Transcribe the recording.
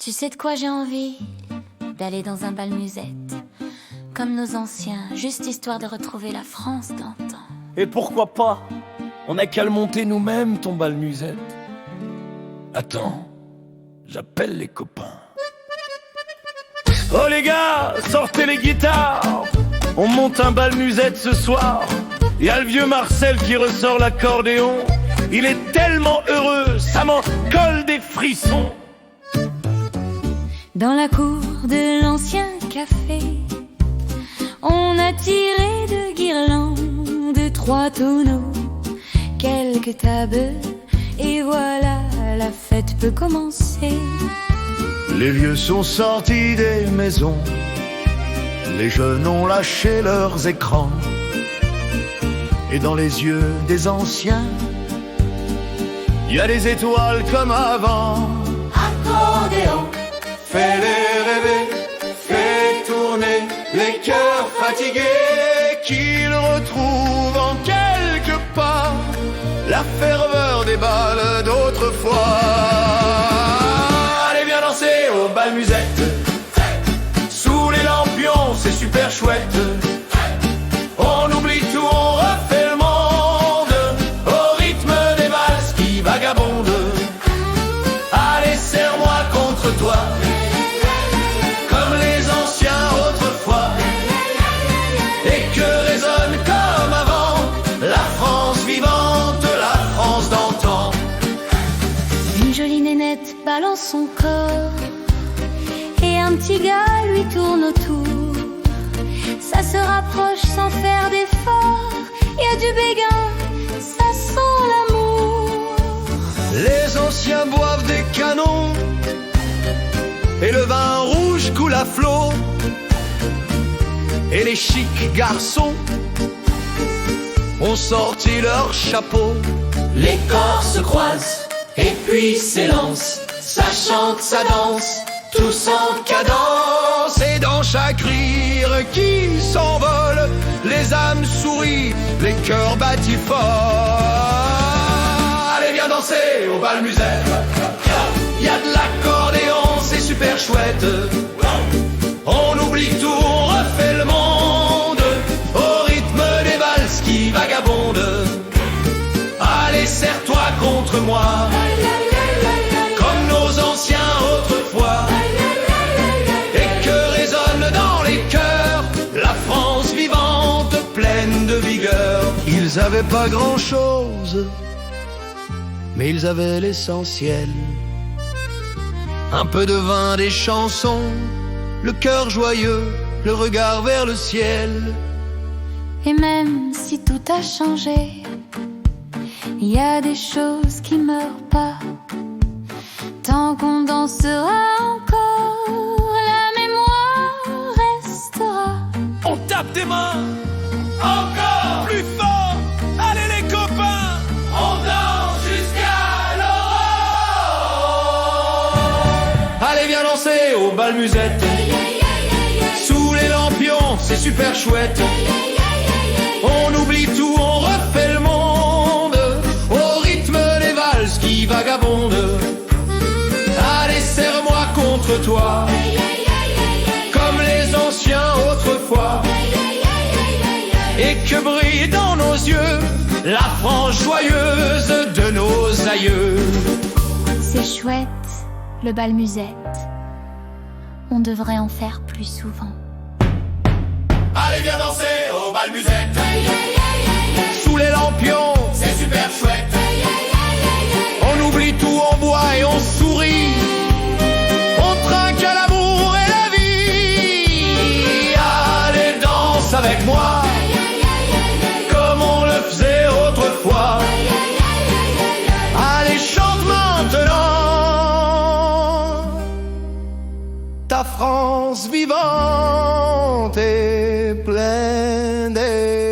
Tu sais de quoi j'ai envie? D'aller dans un bal musette, comme nos anciens, juste histoire de retrouver la France d'antan. Et pourquoi pas? On n'a qu'à le monter nous-mêmes, ton bal musette. Attends, j'appelle les copains. Oh les gars, sortez les guitares, on monte un bal musette ce soir. Y a le vieux Marcel qui ressort l'accordéon. Il est tellement heureux, ça m'en colle des frissons. Dans la cour de l'ancien café, on a tiré de guirlandes 3 tonneaux, quelques tables, et voilà, la fête peut commencer. Les vieux sont sortis des maisons, les jeunes ont lâché leurs écrans, et dans les yeux des anciens, y a des étoiles comme avant. Accordéon, Fais-les rêver, fais tourner les cœurs fatigués, qu'ils retrouvent en quelque part la ferveur des bals d'autrefois. Allez viens danser au bal musette, sous les lampions c'est super chouette. On oublie tout, on refait le monde, au rythme des valses qui vagabondent. Allez serre-moi contre toi, balance son corps et un petit gars lui tourne autour. Ça se rapproche sans faire d'effort. Y a du béguin, ça sent l'amour. Les anciens boivent des canons et le vin rouge coule à flot. Et les chics garçons ont sorti leurs chapeaux. Les corps se croisent et puis s'élancent. Ça chante, ça danse, tous en cadence. Et dans chaque rire qui s'envole, les âmes sourient, les cœurs battent fort. Allez viens danser au bal musette, y a de l'accordéon, c'est super chouette. On oublie tout, on refait le monde, au rythme des valses qui vagabondent. Allez serre-toi contre moi, autrefois, et que résonne dans les cœurs la France vivante, pleine de vigueur. Ils avaient pas grand-chose, mais ils avaient l'essentiel. Un peu de vin, des chansons, le cœur joyeux, le regard vers le ciel. Et même si tout a changé, y a des choses qui meurent pas. Tant qu'on dansera encore, la mémoire restera. On tape des mains, encore plus fort. Allez les copains, on danse jusqu'à l'aurore. Allez viens danser au bal musette, sous les lampions c'est super chouette. On oublie tout, on refait le monde, au rythme des valses qui vagabondent. Allez serre-moi contre toi, comme les anciens autrefois, et que brille dans nos yeux la France joyeuse de nos aïeux. C'est chouette, le bal musette. On devrait en faire plus souvent. Allez viens danser au bal musette, sous les lampions c'est super chouette. On oublie tout, on boit et on sourit, on trinque à l'amour et la vie. Allez danse avec moi, comme on le faisait autrefois. Allez chante maintenant Ta France vivante et pleine d'espoir.